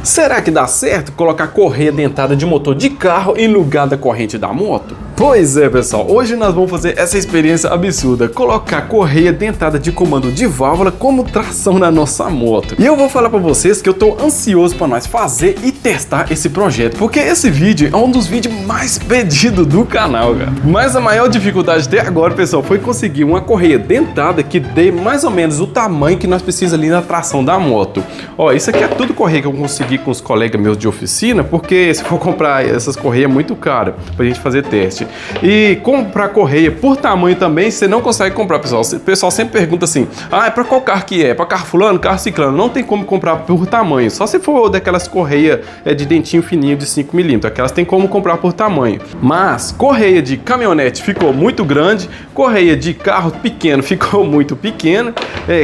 Será que dá certo colocar correia dentada de motor de carro em lugar da corrente da moto? Pois é, pessoal, hoje nós vamos fazer essa experiência absurda, colocar correia dentada de comando de válvula como tração na nossa moto. E eu vou falar pra vocês que eu tô ansioso pra nós fazer e testar esse projeto, porque esse vídeo é um dos vídeos mais pedidos do canal, cara. Mas a maior dificuldade até agora, pessoal, foi conseguir uma correia dentada que dê mais ou menos o tamanho que nós precisamos ali na tração da moto. Ó, isso aqui é tudo correia que eu consegui com os colegas meus de oficina, porque se for comprar essas correias é muito caro pra gente fazer teste. E comprar correia por tamanho também, você não consegue comprar, pessoal. O pessoal sempre pergunta assim, é pra qual carro que é? Pra carro fulano, carro ciclano? Não tem como comprar por tamanho, só se for daquelas correias de dentinho fininho de 5 mm, aquelas tem como comprar por tamanho. Mas correia de caminhonete ficou muito grande, correia de carro pequeno ficou muito pequena,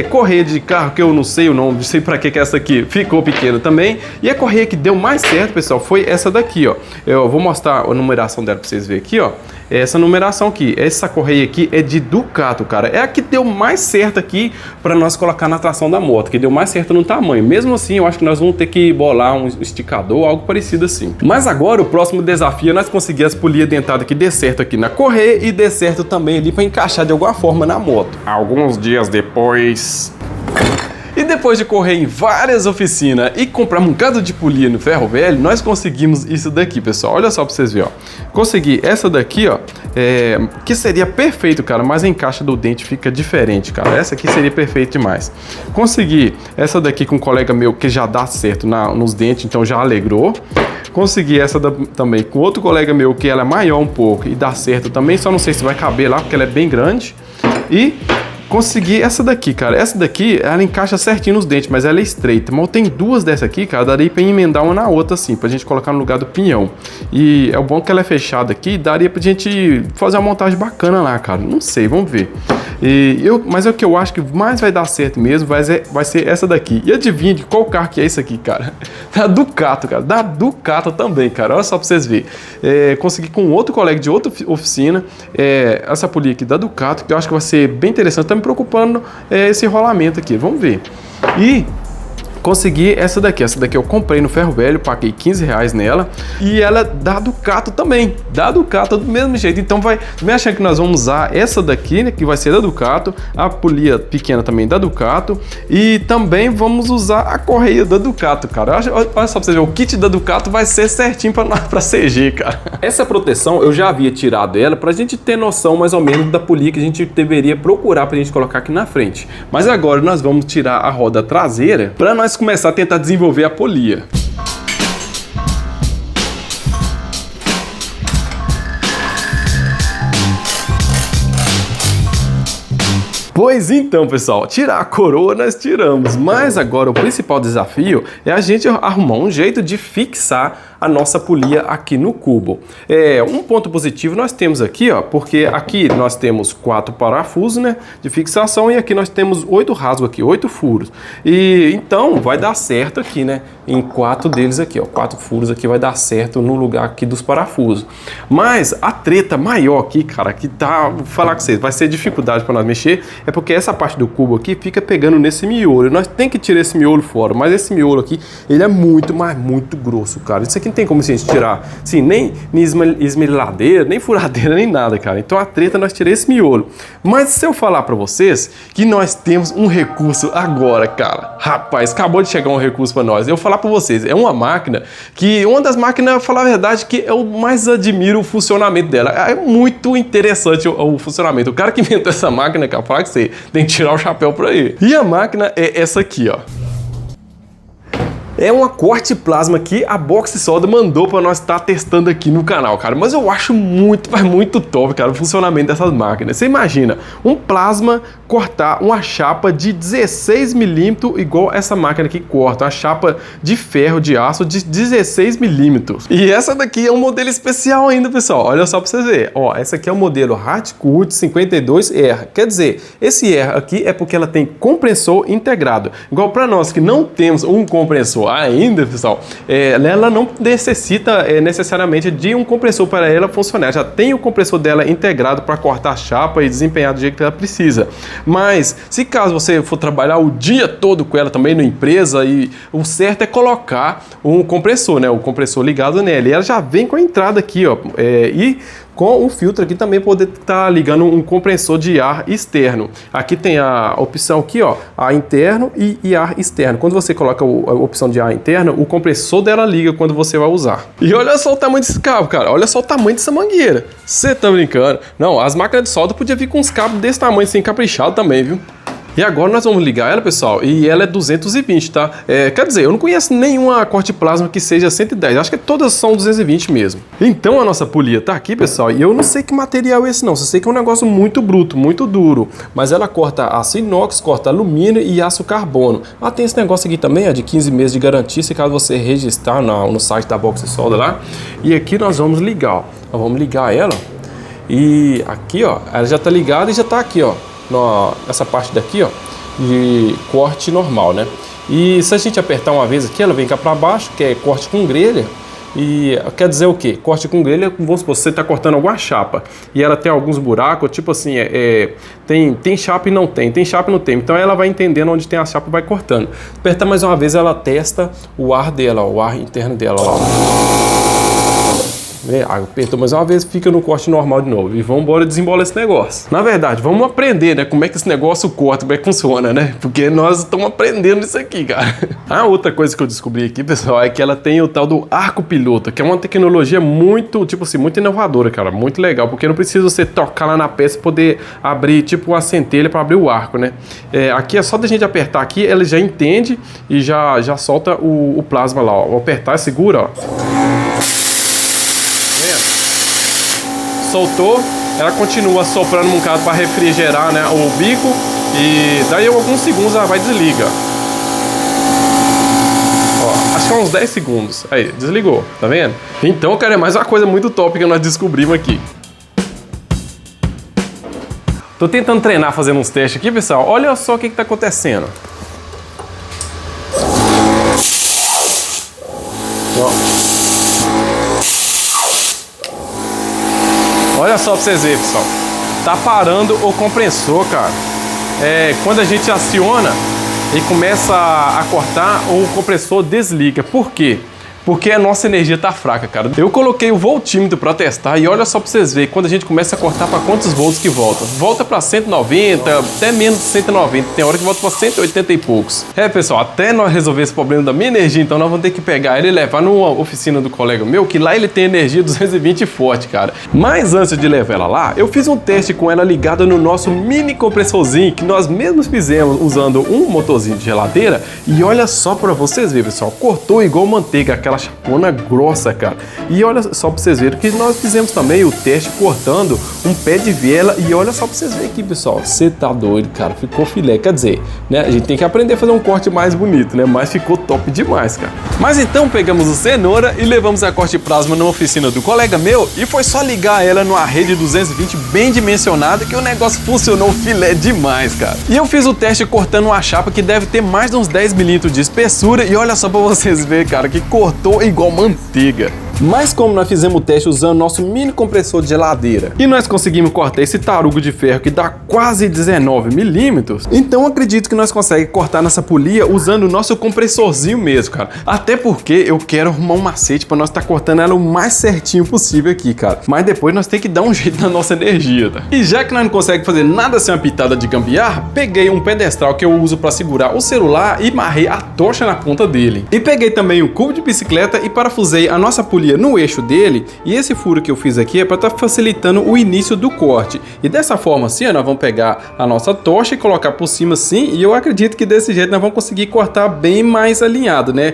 correia de carro que eu não sei o nome, não sei pra que é essa aqui, ficou pequena também. E a correia que deu mais certo, pessoal, foi essa daqui, ó. Eu vou mostrar a numeração dela pra vocês verem aqui, ó. Essa numeração aqui, essa correia aqui é de Ducato, cara. É a que deu mais certo aqui para nós colocar na tração da moto, que deu mais certo no tamanho. Mesmo assim, eu acho que nós vamos ter que bolar um esticador ou algo parecido assim. Mas agora o próximo desafio é nós conseguir as polias dentadas que dê certo aqui na correia e dê certo também ali para encaixar de alguma forma na moto. Alguns dias depois... E depois de correr em várias oficinas e comprar um bocado de polia no ferro velho, nós conseguimos isso daqui, pessoal. Olha só pra vocês verem, ó. Consegui essa daqui, ó, que seria perfeito, cara, mas a encaixa do dente fica diferente, cara. Essa aqui seria perfeito demais. Consegui essa daqui com um colega meu que já dá certo nos dentes, então já alegrou. Consegui essa também com outro colega meu que ela é maior um pouco e dá certo também, só não sei se vai caber lá porque ela é bem grande. E... consegui essa daqui, cara. Essa daqui, ela encaixa certinho nos dentes, mas ela é estreita. Mas tem duas dessa aqui, cara, daria pra emendar uma na outra, assim, pra gente colocar no lugar do pinhão. E é o bom que ela é fechada aqui, daria pra gente fazer uma montagem bacana lá, cara. Não sei, vamos ver. Mas é o que eu acho que mais vai dar certo mesmo, vai ser essa daqui. E adivinha de qual carro que é isso aqui, cara? Da Ducato, cara. Da Ducato também, cara. Olha só pra vocês verem. Consegui com outro colega de outra oficina, essa polia aqui da Ducato, que eu acho que vai ser bem interessante. Tá me preocupando esse rolamento aqui. Vamos ver. E... consegui essa daqui eu comprei no ferro velho, paguei R$15 nela, e ela da Ducato também, da Ducato do mesmo jeito. Então vai achando que nós vamos usar essa daqui, né, que vai ser da Ducato, a polia pequena também da Ducato, e também vamos usar a correia da Ducato, cara. Olha só pra vocês verem, o kit da Ducato vai ser certinho pra CG, cara. Essa proteção eu já havia tirado ela pra gente ter noção mais ou menos da polia que a gente deveria procurar pra gente colocar aqui na frente. Mas agora nós vamos tirar a roda traseira pra nós começar a tentar desenvolver a polia. Pois então, pessoal, tirar a coroa nós tiramos, mas agora o principal desafio é a gente arrumar um jeito de fixar a nossa polia aqui no cubo. Um ponto positivo nós temos aqui, ó, porque aqui nós temos 4 parafusos, né, de fixação, e aqui nós temos 8 rasgos aqui, 8 furos. E então vai dar certo aqui, né, em 4 deles aqui, ó, 4 furos aqui vai dar certo no lugar aqui dos parafusos. Mas a treta maior aqui, cara, que tá, vou falar com vocês, vai ser dificuldade para nós mexer, é porque essa parte do cubo aqui fica pegando nesse miolo. Nós tem que tirar esse miolo fora, mas esse miolo aqui, ele é muito, mas muito grosso, cara. Isso aqui não tem como a gente tirar, assim, nem esmeriladeira, nem furadeira, nem nada, cara. Então a treta nós tiramos esse miolo. Mas se eu falar pra vocês que nós temos um recurso agora, cara, rapaz, acabou de chegar um recurso pra nós. Eu vou falar pra vocês, é uma máquina que, uma das máquinas, falar a verdade, que eu mais admiro o funcionamento dela. É muito interessante o funcionamento. O cara que inventou essa máquina, cara, falar que você tem que tirar o chapéu pra ele. E a máquina é essa aqui, ó. É uma corte plasma que a Box Solda mandou para nós estar testando aqui no canal, cara. Mas eu acho muito, mas muito top, cara, o funcionamento dessas máquinas. Você imagina um plasma cortar uma chapa de 16 milímetros igual essa máquina aqui corta, uma chapa de ferro, de aço de 16 milímetros. E essa daqui é um modelo especial ainda, pessoal. Olha só para vocês verem. Ó, essa aqui é o modelo Hardcut 52R. Quer dizer, esse R aqui é porque ela tem compressor integrado. Igual para nós que não temos um compressor melhor ainda, pessoal, ela não necessita necessariamente de um compressor para ela funcionar. Já tem o compressor dela integrado para cortar a chapa e desempenhar do jeito que ela precisa. Mas, se caso você for trabalhar o dia todo com ela também na empresa, e o certo é colocar um compressor, né? O compressor ligado nela. E ela já vem com a entrada aqui, ó. E com o filtro aqui também poder estar ligando um compressor de ar externo. Aqui tem a opção aqui, ó, ar interno e ar externo. Quando você coloca a opção de ar interno, o compressor dela liga quando você vai usar. E olha só o tamanho desse cabo, cara. Olha só o tamanho dessa mangueira. Você tá brincando? Não, as máquinas de solda podiam vir com uns cabos desse tamanho, assim, caprichado também, viu? E agora nós vamos ligar ela, pessoal, e ela é 220, tá? Quer dizer, eu não conheço nenhuma corte plasma que seja 110, acho que todas são 220 mesmo. Então a nossa polia tá aqui, pessoal, e eu não sei que material é esse não, só sei que é um negócio muito bruto, muito duro, mas ela corta aço inox, corta alumínio e aço carbono. Ah, tem esse negócio aqui também, de 15 meses de garantia, se caso você registrar no site da Box Solda lá. E aqui nós vamos ligar, ó, nós vamos ligar ela, e aqui, ó, ela já tá ligada e já tá aqui, ó. Essa parte daqui, ó, de corte normal, né? E se a gente apertar uma vez aqui, ela vem cá para baixo, que é corte com grelha. E quer dizer o quê? Corte com grelha, vamos supor, você está cortando alguma chapa e ela tem alguns buracos, tipo assim, tem chapa e não tem, tem chapa e não tem. Então ela vai entendendo onde tem a chapa e vai cortando. Aperta mais uma vez, ela testa o ar dela, ó, o ar interno dela, ó. Apertou mais uma vez, fica no corte normal de novo. E vamos embora desembolar esse negócio. Na verdade, vamos aprender, né? Como é que esse negócio corta, como é que funciona, né? Porque nós estamos aprendendo isso aqui, cara. A outra coisa que eu descobri aqui, pessoal, é que ela tem o tal do arco piloto, que é uma tecnologia muito, tipo assim, muito inovadora, cara. Muito legal, porque não precisa você tocar lá na peça e poder abrir, tipo, uma centelha para abrir o arco, né? Aqui é só da gente apertar aqui, ela já entende e já solta o plasma lá, ó. Vou apertar, segura, ó. Soltou, ela continua soprando um bocado para refrigerar, né, o bico, e daí alguns segundos ela vai desligar. Ó, acho que é uns 10 segundos. Aí, desligou, tá vendo? Então, cara, é mais uma coisa muito top que nós descobrimos aqui. Tô tentando treinar fazendo uns testes aqui, pessoal. Olha só o que tá acontecendo. Ó. Olha só pra vocês verem, pessoal. Tá parando o compressor, cara. Quando a gente aciona e começa a cortar, o compressor desliga. Por quê? Porque a nossa energia tá fraca, cara. Eu coloquei o voltímetro para testar e olha só para vocês verem, quando a gente começa a cortar, para quantos volts que volta. Volta para 190, até menos de 190. Tem hora que volta para 180 e poucos. Pessoal, até nós resolver esse problema da minha energia, então nós vamos ter que pegar ele e levar numa oficina do colega meu, que lá ele tem energia 220 forte, cara. Mas antes de levar ela lá, eu fiz um teste com ela ligada no nosso mini compressorzinho, que nós mesmos fizemos usando um motorzinho de geladeira. E olha só para vocês verem, pessoal, cortou igual manteiga, aquela chapona grossa, cara. E olha só pra vocês verem que nós fizemos também o teste cortando um pé de vela. E olha só pra vocês verem aqui, pessoal. Você tá doido, cara. Ficou filé. Quer dizer, né? A gente tem que aprender a fazer um corte mais bonito, né? Mas ficou top demais, cara. Mas então pegamos o cenoura e levamos a corte plasma na oficina do colega meu. E foi só ligar ela numa rede 220 bem dimensionada que o negócio funcionou filé demais, cara. E eu fiz o teste cortando uma chapa que deve ter mais de uns 10 milímetros de espessura. E olha só pra vocês verem, cara, que cortou igual manteiga. Mas como nós fizemos o teste usando nosso mini compressor de geladeira e nós conseguimos cortar esse tarugo de ferro que dá quase 19 milímetros, então acredito que nós conseguimos cortar nessa polia usando o nosso compressorzinho mesmo, cara. Até porque eu quero arrumar um macete para nós estar cortando ela o mais certinho possível aqui, cara. Mas depois nós temos que dar um jeito na nossa energia, tá? E já que nós não conseguimos fazer nada sem uma pitada de gambiarra, peguei um pedestral que eu uso para segurar o celular e marrei a tocha na ponta dele. E peguei também um cubo de bicicleta e parafusei a nossa polia no eixo dele, e esse furo que eu fiz aqui é para estar facilitando o início do corte. E dessa forma assim, nós vamos pegar a nossa tocha e colocar por cima assim, e eu acredito que desse jeito nós vamos conseguir cortar bem mais alinhado, né?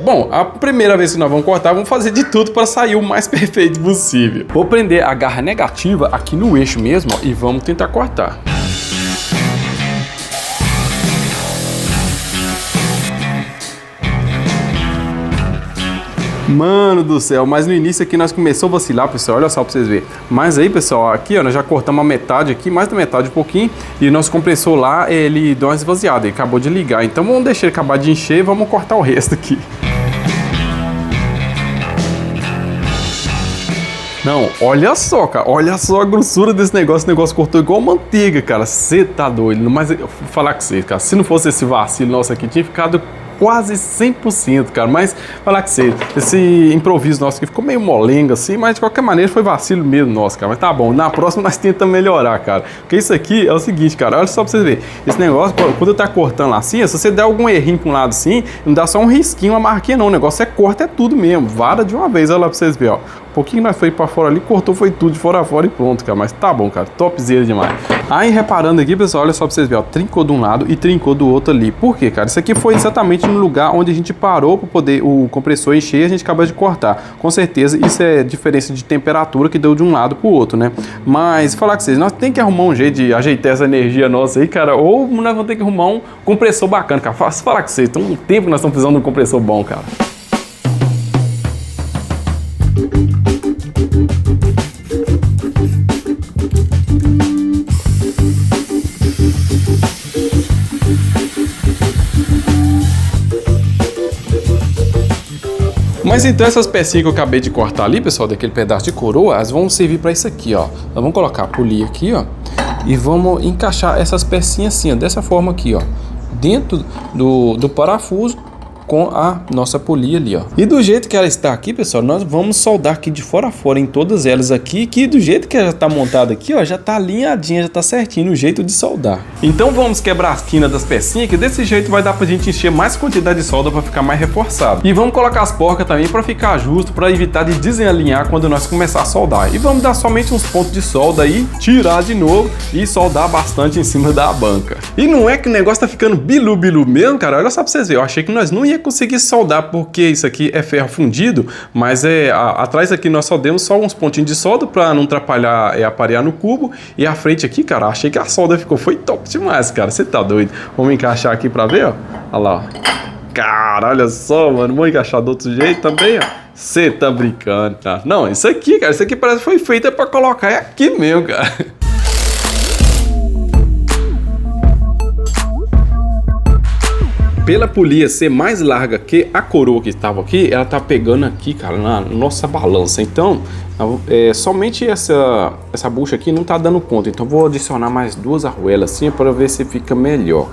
Bom, a primeira vez que nós vamos cortar, vamos fazer de tudo para sair o mais perfeito possível. Vou prender a garra negativa aqui no eixo mesmo, ó, e vamos tentar cortar. Mano do céu, mas no início aqui nós começamos a vacilar, pessoal, olha só pra vocês verem. Mas aí, pessoal, aqui ó, nós já cortamos a metade aqui, mais da metade um pouquinho, e o nosso compressor lá, ele deu uma esvaziada, ele acabou de ligar. Então vamos deixar ele acabar de encher e vamos cortar o resto aqui. Não, olha só, cara, olha só a grossura desse negócio. Esse negócio cortou igual manteiga, cara. Você tá doido. Mas eu vou falar com você, cara, se não fosse esse vacilo nosso aqui, tinha ficado quase 100%, cara. Mas falar com você, esse improviso nosso aqui ficou meio molenga assim, mas de qualquer maneira foi vacilo mesmo nosso, cara. Mas tá bom, na próxima nós tentamos melhorar, cara. Porque isso aqui é o seguinte, cara, olha só pra vocês verem. Esse negócio, quando eu tá cortando lá assim, se você der algum errinho pra um lado assim, não dá só um risquinho, uma marquinha não. O negócio é corta, é tudo mesmo. Vara de uma vez, olha lá pra vocês verem, ó. Um pouquinho nós foi pra fora ali, cortou, foi tudo de fora a fora e pronto, cara. Mas tá bom, cara, topzera demais. Aí, reparando aqui, pessoal, olha só pra vocês verem, ó. Trincou de um lado e trincou do outro ali. Por quê, cara? Isso aqui foi exatamente no lugar onde a gente parou pra poder o compressor encher e a gente acabou de cortar. Com certeza, isso é diferença de temperatura que deu de um lado pro outro, né? Mas, falar com vocês, nós temos que arrumar um jeito de ajeitar essa energia nossa aí, cara. Ou nós vamos ter que arrumar um compressor bacana, cara. Falar com vocês, tem um tempo que nós estamos precisando de um compressor bom, cara. Mas então essas pecinhas que eu acabei de cortar ali, pessoal, daquele pedaço de coroa, elas vão servir para isso aqui, ó. Nós vamos colocar a polia aqui, ó, e vamos encaixar essas pecinhas assim, ó, dessa forma aqui, ó, dentro do parafuso com a nossa polia ali, ó. E do jeito que ela está aqui, pessoal, nós vamos soldar aqui de fora a fora em todas elas aqui, que do jeito que ela está montada aqui, ó, já tá alinhadinha, já tá certinho no jeito de soldar. Então vamos quebrar as quinas das pecinhas, que desse jeito vai dar pra gente encher mais quantidade de solda para ficar mais reforçado. E vamos colocar as porcas também para ficar justo, para evitar de desalinhar quando nós começar a soldar. E vamos dar somente uns pontos de solda aí, tirar de novo e soldar bastante em cima da banca. E não é que o negócio tá ficando bilu mesmo, cara? Olha só pra vocês verem, eu achei que nós não ia conseguir soldar porque isso aqui é ferro fundido, mas atrás aqui nós soldamos só uns pontinhos de solda para não atrapalhar aparelhar no cubo, e a frente aqui, cara, achei que a solda foi top demais, cara, você tá doido. Vamos encaixar aqui para ver, ó, olha lá, ó. Cara, olha só, mano, vamos encaixar do outro jeito também, ó. Você tá brincando, tá? Não, isso aqui, cara, isso aqui parece que foi feito para colocar aqui mesmo, cara. Pela polia ser mais larga que a coroa que estava aqui, ela tá pegando aqui, cara, na nossa balança. Então, somente essa bucha aqui não tá dando conta. Então, vou adicionar mais duas arruelas assim para ver se fica melhor.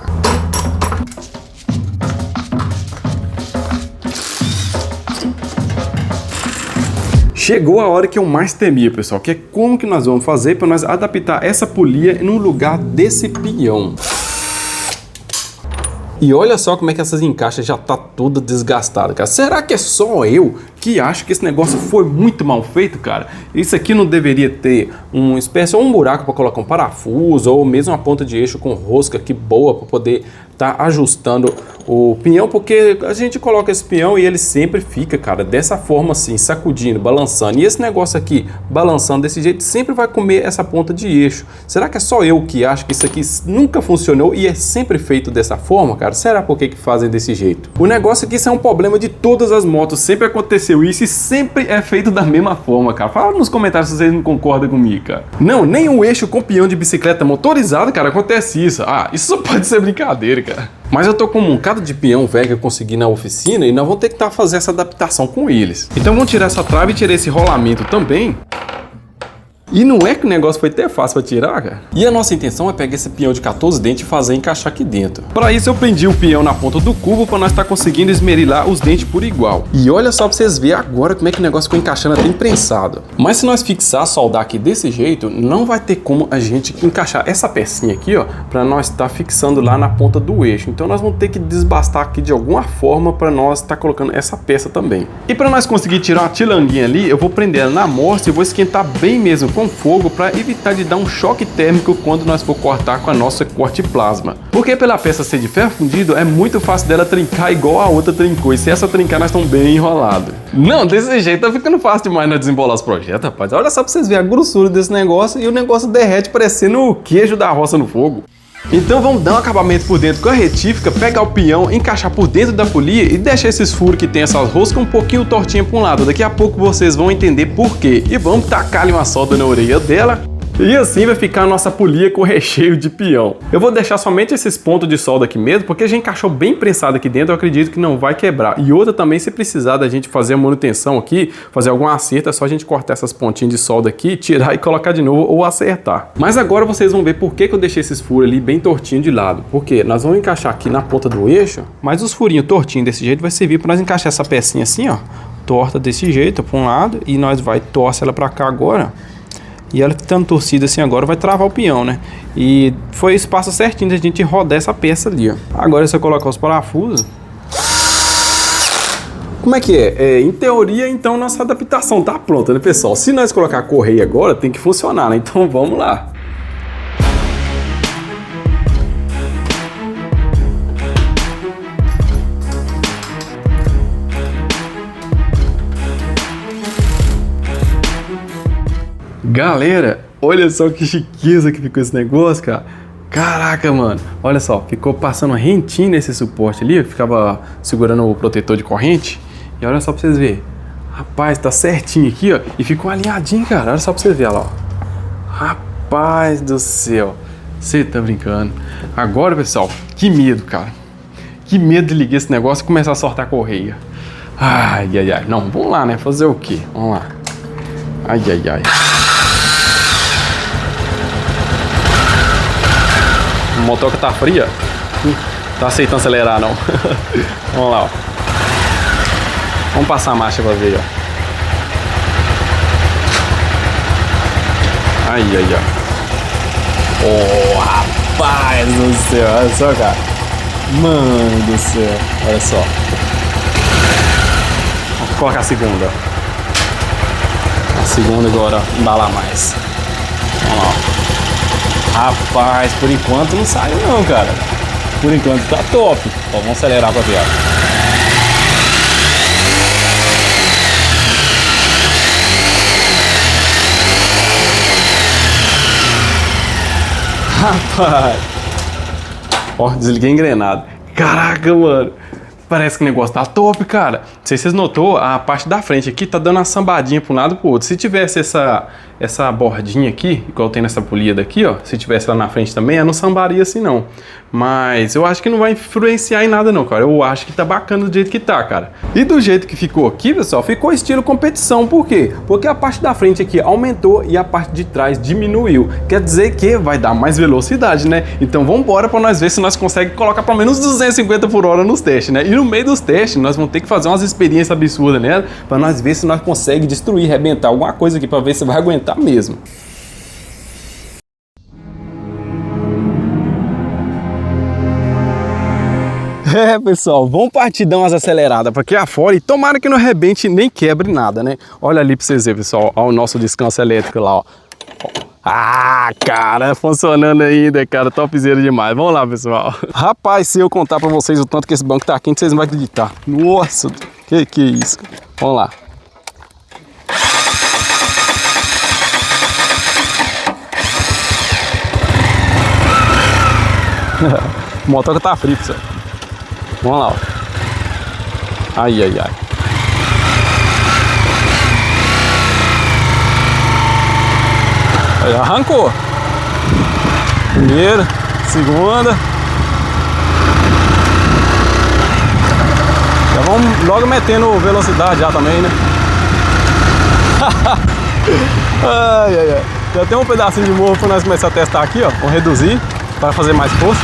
Chegou a hora que eu mais temia, pessoal, que é como que nós vamos fazer para nós adaptar essa polia no lugar desse peão. E olha só como é que essas encaixas já tá toda desgastada, cara. Será que é só eu que acho que esse negócio foi muito mal feito, cara? Isso aqui não deveria ter uma espécie ou um buraco para colocar um parafuso ou mesmo uma ponta de eixo com rosca aqui boa para poder tá ajustando o pinhão, porque a gente coloca esse pinhão e ele sempre fica, cara, dessa forma assim, sacudindo, balançando. E esse negócio aqui, balançando desse jeito, sempre vai comer essa ponta de eixo. Será que é só eu que acho que isso aqui nunca funcionou e é sempre feito dessa forma, cara? Será por que fazem desse jeito? O negócio aqui, isso é um problema de todas as motos, sempre aconteceu isso e sempre é feito da mesma forma, cara. Fala nos comentários se vocês não concordam comigo, cara. Não, nem um eixo com pinhão de bicicleta motorizada, cara, acontece isso. Ah, isso só pode ser brincadeira, cara. Mas eu tô com um bocado de pinhão velho que eu consegui na oficina e nós vamos ter que fazer essa adaptação com eles. Então vamos tirar essa trava e tirar esse rolamento também. E não é que o negócio foi até fácil para tirar, cara. E a nossa intenção é pegar esse pinhão de 14 dentes e fazer encaixar aqui dentro. Para isso eu prendi o pinhão na ponta do cubo para nós estar conseguindo esmerilar os dentes por igual. E olha só para vocês verem agora como é que o negócio ficou encaixando até imprensado. Mas se nós fixar, soldar aqui desse jeito, não vai ter como a gente encaixar essa pecinha aqui, ó, para nós estar fixando lá na ponta do eixo. Então nós vamos ter que desbastar aqui de alguma forma para nós estar colocando essa peça também. E para nós conseguir tirar uma tilanguinha ali, eu vou prender ela na amostra e vou esquentar bem mesmo com fogo para evitar de dar um choque térmico quando nós for cortar com a nossa corte plasma. Porque pela peça ser de ferro fundido, é muito fácil dela trincar igual a outra trincou. E se essa trincar, nós estamos bem enrolados. Não, desse jeito tá ficando fácil demais nós desembolar os projetos, rapaz. Olha só para vocês verem a grossura desse negócio e o negócio derrete parecendo o queijo da roça no fogo. Então vamos dar um acabamento por dentro com a retífica, pegar o peão, encaixar por dentro da polia e deixar esses furos que tem essas roscas um pouquinho tortinha para um lado. Daqui a pouco vocês vão entender por quê. E vamos tacar-lhe uma solda na orelha dela. E assim vai ficar a nossa polia com recheio de peão. Eu vou deixar somente esses pontos de solda aqui mesmo, porque a gente encaixou bem prensado aqui dentro, eu acredito que não vai quebrar. E outra também, se precisar da gente fazer a manutenção aqui, fazer algum acerto, é só a gente cortar essas pontinhas de solda aqui, tirar e colocar de novo ou acertar. Mas agora vocês vão ver por que eu deixei esses furos ali bem tortinhos de lado. Porque nós vamos encaixar aqui na ponta do eixo, mas os furinhos tortinhos desse jeito vai servir para nós encaixar essa pecinha assim, ó, torta desse jeito, para um lado, e nós vai torcer ela para cá agora. E ela estando torcida assim agora vai travar o peão, né? E foi o espaço certinho da gente rodar essa peça ali, ó. Agora é só colocar os parafusos. Como é que é? Em teoria, então, nossa adaptação tá pronta, né, pessoal? Se nós colocar a correia agora, tem que funcionar, né? Então vamos lá. Galera, olha só que chiqueza que ficou esse negócio, cara. Caraca, mano. Olha só, ficou passando uma rentinha nesse suporte ali, que ficava segurando o protetor de corrente. E olha só pra vocês verem. Rapaz, tá certinho aqui, ó. E ficou alinhadinho, cara. Olha só pra vocês verem, olha lá, ó. Rapaz do céu. Você tá brincando. Agora, pessoal, que medo, cara. Que medo de ligar esse negócio e começar a soltar a correia. Ai, ai, ai. Não, vamos lá, né? Fazer o quê? Vamos lá. Ai, ai, ai. O motor que tá fria, tá aceitando acelerar não. Vamos lá, ó. Vamos passar a marcha pra ver, ó. Ai, ai, ai. Oh, rapaz do céu, olha só, cara. Mano do céu, olha só. Vou colocar a segunda. A segunda agora, embalar mais. Vamos lá, ó. Rapaz, por enquanto não saiu não, cara. Por enquanto tá top. Ó, vamos acelerar pra ver, ó. Rapaz. Ó, desliguei a engrenada. Caraca, mano. Parece que o negócio tá top, cara. Não sei se vocês notou, a parte da frente aqui tá dando uma sambadinha pra um lado e pro outro. Se tivesse essa bordinha aqui, igual tem nessa polia daqui, ó. Se tivesse lá na frente também, ela não sambaria assim, não. Mas eu acho que não vai influenciar em nada, não, cara. Eu acho que tá bacana do jeito que tá, cara. E do jeito que ficou aqui, pessoal, ficou estilo competição. Por quê? Porque a parte da frente aqui aumentou e a parte de trás diminuiu. Quer dizer que vai dar mais velocidade, né? Então vamos embora pra nós ver se nós conseguimos colocar pelo menos 250 por hora nos testes, né? E no meio dos testes, nós vamos ter que fazer umas experiências absurdas nela pra nós ver se nós conseguimos destruir, arrebentar alguma coisa aqui pra ver se vai aguentar mesmo. É, pessoal, vamos partir dar umas aceleradas para aqui afora e tomara que não arrebente nem quebre nada, né? Olha ali para vocês verem, pessoal, ó, o nosso descanso elétrico lá, ó. Ah, cara, funcionando ainda, cara, topzera demais. Vamos lá, pessoal. Rapaz, se eu contar para vocês o tanto que esse banco tá quente, vocês não vão acreditar. Nossa, que isso. Vamos lá. O motor tá frio, pessoal. Vamos lá, ó. Ai, ai, ai. Aí, arrancou. Primeira, segunda. Já vamos logo metendo velocidade já também, né? Ai, ai, ai. Já tem um pedacinho de morro para nós começar a testar aqui, ó. Vamos reduzir para fazer mais força.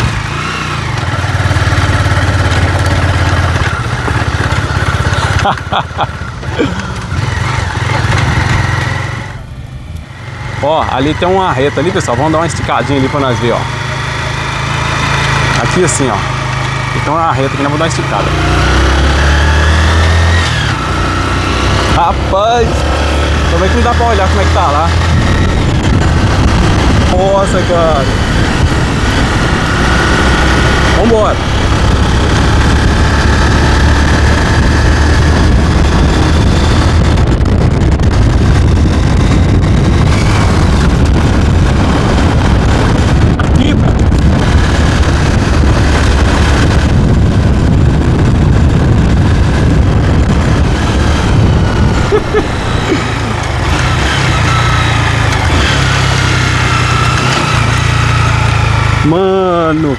Ó, ali tem uma reta ali, pessoal. Vamos dar uma esticadinha ali pra nós ver, ó. Aqui assim, ó. Então é uma reta aqui, nós vamos dar uma esticada. Rapaz, como é que não dá pra olhar como é que tá lá? Nossa, cara. Vambora. Mano.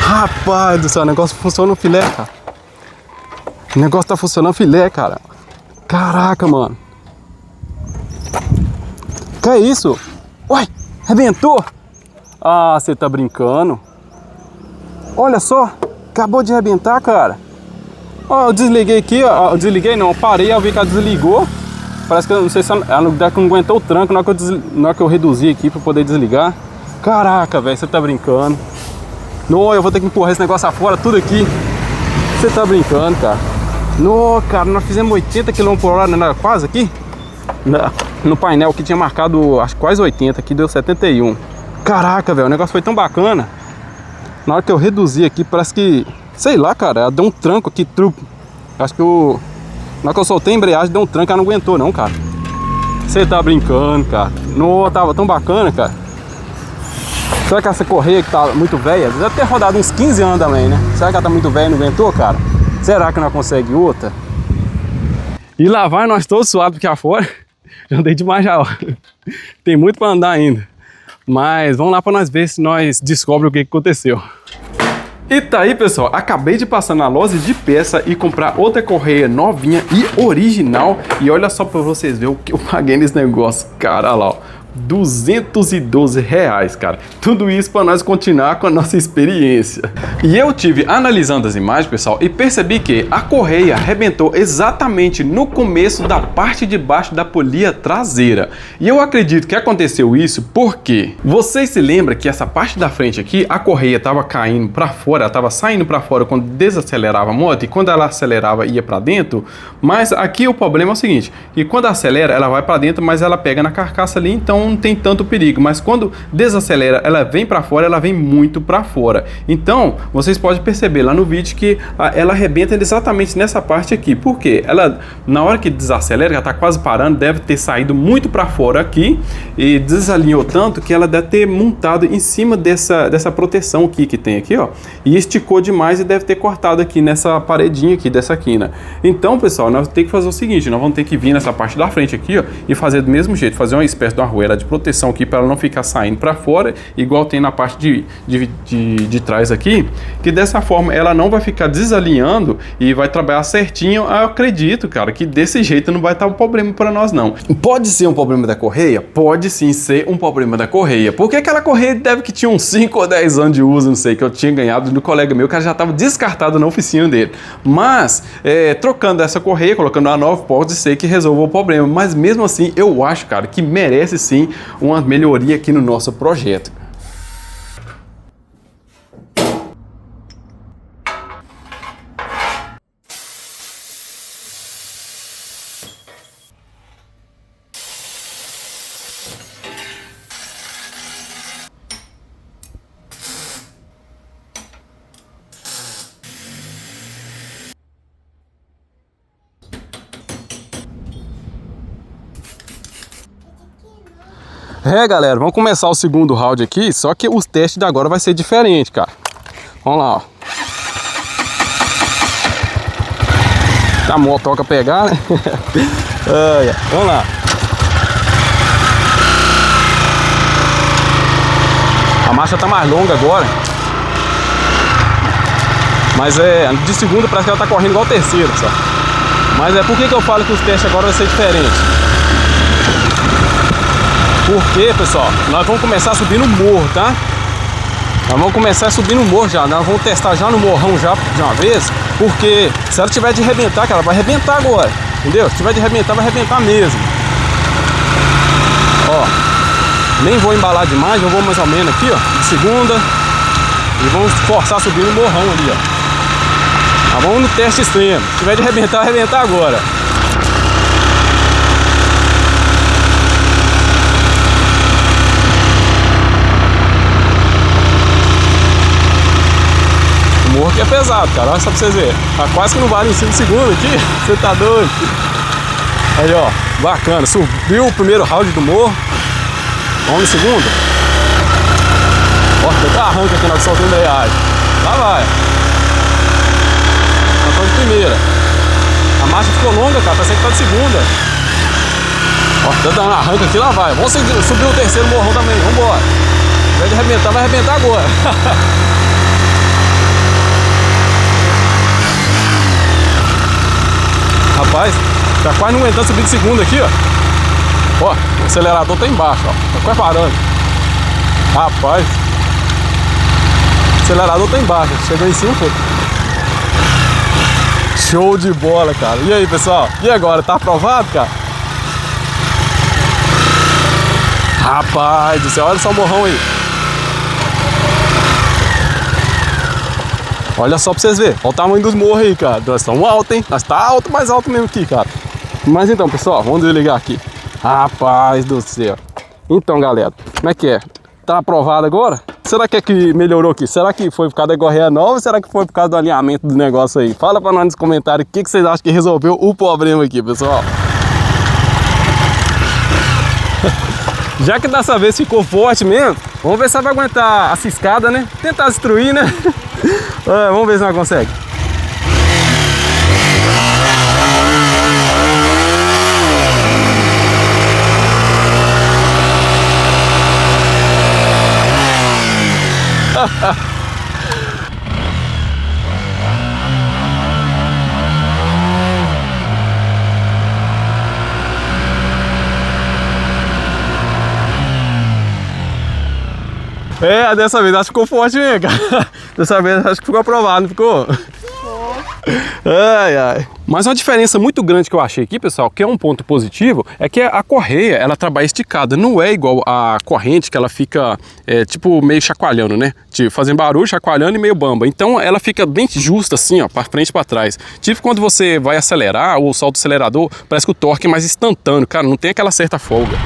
Rapaz do céu, o negócio funciona no filé, cara. O negócio tá funcionando filé, cara. Caraca, mano. Que é isso? Uai, arrebentou? Ah, você tá brincando? Olha só, acabou de arrebentar, cara. Ó, eu desliguei aqui, ó. Eu desliguei não, eu parei, eu vi que ela desligou. Parece que eu não sei se ela não aguentou o tranco na hora que eu reduzi aqui pra poder desligar. Caraca, velho, você tá brincando. Não, eu vou ter que empurrar esse negócio afora, tudo aqui. Você tá brincando, cara. Não, cara, nós fizemos 80 km por hora, né? Quase aqui. No painel que tinha marcado, acho quase 80, aqui deu 71. Caraca, velho, o negócio foi tão bacana. Na hora que eu reduzi aqui, parece que, sei lá, cara, ela deu um tranco aqui, truco. Acho que na hora que eu soltei a embreagem, deu um tranco, ela não aguentou não, cara. Você tá brincando, cara. Não, tava tão bacana, cara. Será que essa correia que tá muito velha, deve ter rodado uns 15 anos também, né? Será que ela tá muito velha e não aguentou, cara? Será que não consegue outra? E lá vai nós todos suados aqui afora. Já andei demais já, ó. Tem muito pra andar ainda. Mas vamos lá pra nós ver se nós descobrimos o que aconteceu. E tá aí, pessoal, acabei de passar na loja de peça e comprar outra correia novinha e original. E olha só pra vocês verem o que eu paguei nesse negócio, cara, lá, ó. R$212, cara. Tudo isso para nós continuar com a nossa experiência. E eu tive analisando as imagens, pessoal, e percebi que a correia arrebentou exatamente no começo da parte de baixo da polia traseira. E eu acredito que aconteceu isso porque vocês se lembram que essa parte da frente aqui, a correia estava caindo para fora, ela estava saindo para fora quando desacelerava a moto e quando ela acelerava ia para dentro. Mas aqui o problema é o seguinte, que quando acelera ela vai para dentro, mas ela pega na carcaça ali, então não tem tanto perigo, mas quando desacelera, ela vem para fora, ela vem muito para fora. Então, vocês podem perceber lá no vídeo que ela arrebenta exatamente nessa parte aqui. Por quê? Ela, na hora que desacelera, ela tá quase parando, deve ter saído muito para fora aqui e desalinhou tanto que ela deve ter montado em cima dessa proteção aqui que tem aqui, ó, e esticou demais e deve ter cortado aqui nessa paredinha aqui dessa quina. Então, pessoal, nós temos que fazer o seguinte, nós vamos ter que vir nessa parte da frente aqui, ó, e fazer do mesmo jeito, fazer uma espécie de uma arruela de proteção aqui para ela não ficar saindo para fora, igual tem na parte de trás aqui, que dessa forma ela não vai ficar desalinhando e vai trabalhar certinho. Eu acredito, cara, que desse jeito não vai estar um problema para nós não. Pode ser um problema da correia? Pode sim ser um problema da correia, porque aquela correia deve que tinha uns 5 ou 10 anos de uso, não sei, que eu tinha ganhado do colega meu, que já estava descartado na oficina dele. Mas, trocando essa correia, colocando uma nova, pode ser que resolva o problema, mas mesmo assim eu acho, cara, que merece sim uma melhoria aqui no nosso projeto. Galera, vamos começar o segundo round aqui, só que os testes de agora vai ser diferente, cara. Vamos lá, ó. A moto toca pegar, né? Vamos lá. A marcha tá mais longa agora. Mas de segunda parece que ela tá correndo igual terceira, pessoal. Mas por que eu falo que os testes agora vai ser diferente? Porque, pessoal, nós vamos começar a subir no morro, tá? Nós vamos começar a subir no morro já. Nós vamos testar já no morrão já de uma vez. Porque se ela tiver de arrebentar, cara, vai arrebentar agora. Entendeu? Se tiver de arrebentar, vai arrebentar mesmo. Ó, nem vou embalar demais, eu vou mais ou menos aqui, ó, de segunda. E vamos forçar a subir no morrão ali, ó. Nós vamos no teste extremo. Se tiver de arrebentar, vai arrebentar agora. O morro aqui é pesado, cara, olha só pra vocês verem. Tá quase que não vale em 5 segundos aqui. Você tá doido? Aí, ó, bacana. Subiu o primeiro round do morro. Vamos no segundo. Ó, até arranca aqui na solta de embreagem. Lá vai. Nós estamos de primeira. A marcha ficou longa, cara. Parece que tá de segunda. Ó, tá dando arranca aqui, lá vai. Vamos subir o terceiro morrão também. Vambora. Ao invés de arrebentar, vai arrebentar agora. Rapaz, tá quase não aguentando subir de segunda aqui, ó. Ó, o acelerador tá embaixo, ó. Tá quase parando. Rapaz. O acelerador tá embaixo. Chegou em cima, foi. Show de bola, cara. E aí, pessoal? E agora? Tá aprovado, cara? Rapaz do céu, olha só o morrão aí. Olha só pra vocês verem. Olha o tamanho dos morros aí, cara. Nós estamos altos, hein? Nós tá alto, mais alto mesmo aqui, cara. Mas então, pessoal, vamos desligar aqui. Rapaz do céu. Então, galera, como é que é? Tá aprovado agora? Será que é que melhorou aqui? Será que foi por causa da gorreia nova ou será que foi por causa do alinhamento do negócio aí? Fala pra nós nos comentários o que vocês acham que resolveu o problema aqui, pessoal. Já que dessa vez ficou forte mesmo, vamos ver se ela vai aguentar a ciscada, né? Tentar destruir, né? Vamos ver se ela consegue. Dessa vez acho que ficou forte mesmo, cara. Dessa vez acho que ficou aprovado, não ficou? Ai, ai. Mas uma diferença muito grande que eu achei aqui, pessoal, que é um ponto positivo, é que a correia, ela trabalha esticada. Não é igual a corrente, que ela fica, tipo, meio chacoalhando, né? Tipo, fazendo barulho, chacoalhando e meio bamba. Então, ela fica bem justa, assim, ó, pra frente e pra trás. Tipo, quando você vai acelerar ou solta o acelerador, parece que o torque é mais instantâneo, cara. Não tem aquela certa folga.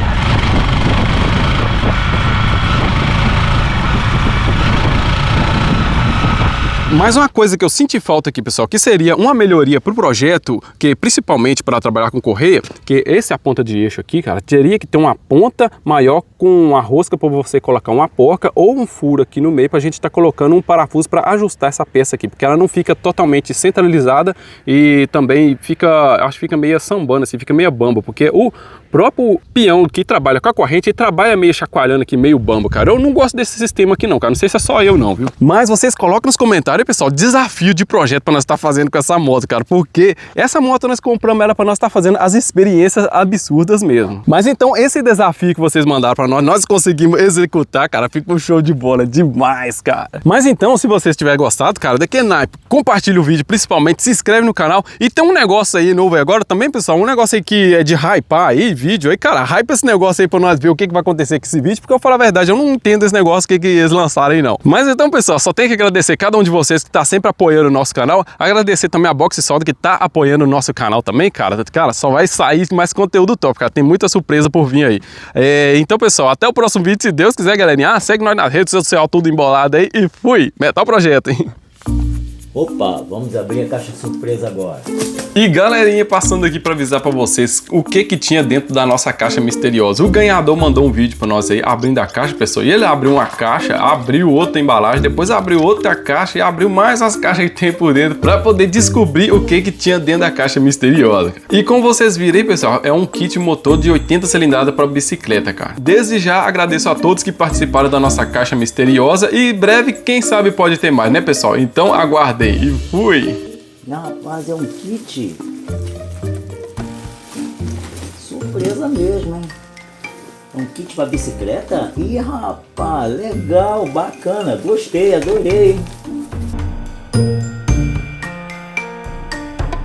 Mais uma coisa que eu senti falta aqui, pessoal, que seria uma melhoria para o projeto, que principalmente para trabalhar com correia, que esse é a ponta de eixo aqui, cara, teria que ter uma ponta maior com uma rosca para você colocar uma porca ou um furo aqui no meio para a gente estar colocando um parafuso para ajustar essa peça aqui, porque ela não fica totalmente centralizada e também fica, acho que fica meio sambando assim, fica meio bamba, porque o próprio peão que trabalha com a corrente, ele trabalha meio chacoalhando aqui, meio bamba, cara. Eu não gosto desse sistema aqui não, cara, não sei se é só eu não, viu? Mas vocês colocam nos comentários, pessoal, desafio de projeto para nós estar fazendo com essa moto, cara, porque essa moto nós compramos ela para nós estar fazendo as experiências absurdas mesmo. Mas então, esse desafio que vocês mandaram para nós conseguimos executar, cara, fica um show de bola demais, cara. Mas então, se vocês tiverem gostado, cara, daqui é naipe, compartilha o vídeo, principalmente, se inscreve no canal e tem um negócio aí novo aí agora também, pessoal, um negócio aí que é de hypar aí, vídeo aí, cara, hype esse negócio aí pra nós ver o que vai acontecer com esse vídeo, porque eu falo a verdade, eu não entendo esse negócio que eles lançaram aí não. Mas então, pessoal, só tenho que agradecer cada um de vocês que tá sempre apoiando o nosso canal, agradecer também a Box Solda que tá apoiando o nosso canal também, cara, só vai sair mais conteúdo top, cara, tem muita surpresa por vir aí. Então, pessoal, até o próximo vídeo, se Deus quiser, galerinha, segue nós nas redes sociais, tudo embolado aí e fui, metal projeto, hein? Opa, vamos abrir a caixa surpresa agora. E galerinha, passando aqui para avisar para vocês o que tinha dentro da nossa caixa misteriosa. O ganhador mandou um vídeo para nós aí, abrindo a caixa, pessoal. E ele abriu uma caixa, abriu outra embalagem, depois abriu outra caixa e abriu mais as caixas que tem por dentro para poder descobrir o que tinha dentro da caixa misteriosa. E como vocês viram aí, pessoal, é um kit motor de 80 cilindradas para bicicleta, cara. Desde já agradeço a todos que participaram da nossa caixa misteriosa e em breve, quem sabe pode ter mais, né, pessoal? Então aguardem e fui! Não, rapaz, é um kit. Surpresa mesmo, hein? É um kit para bicicleta? Ih, rapaz, legal, bacana. Gostei, adorei.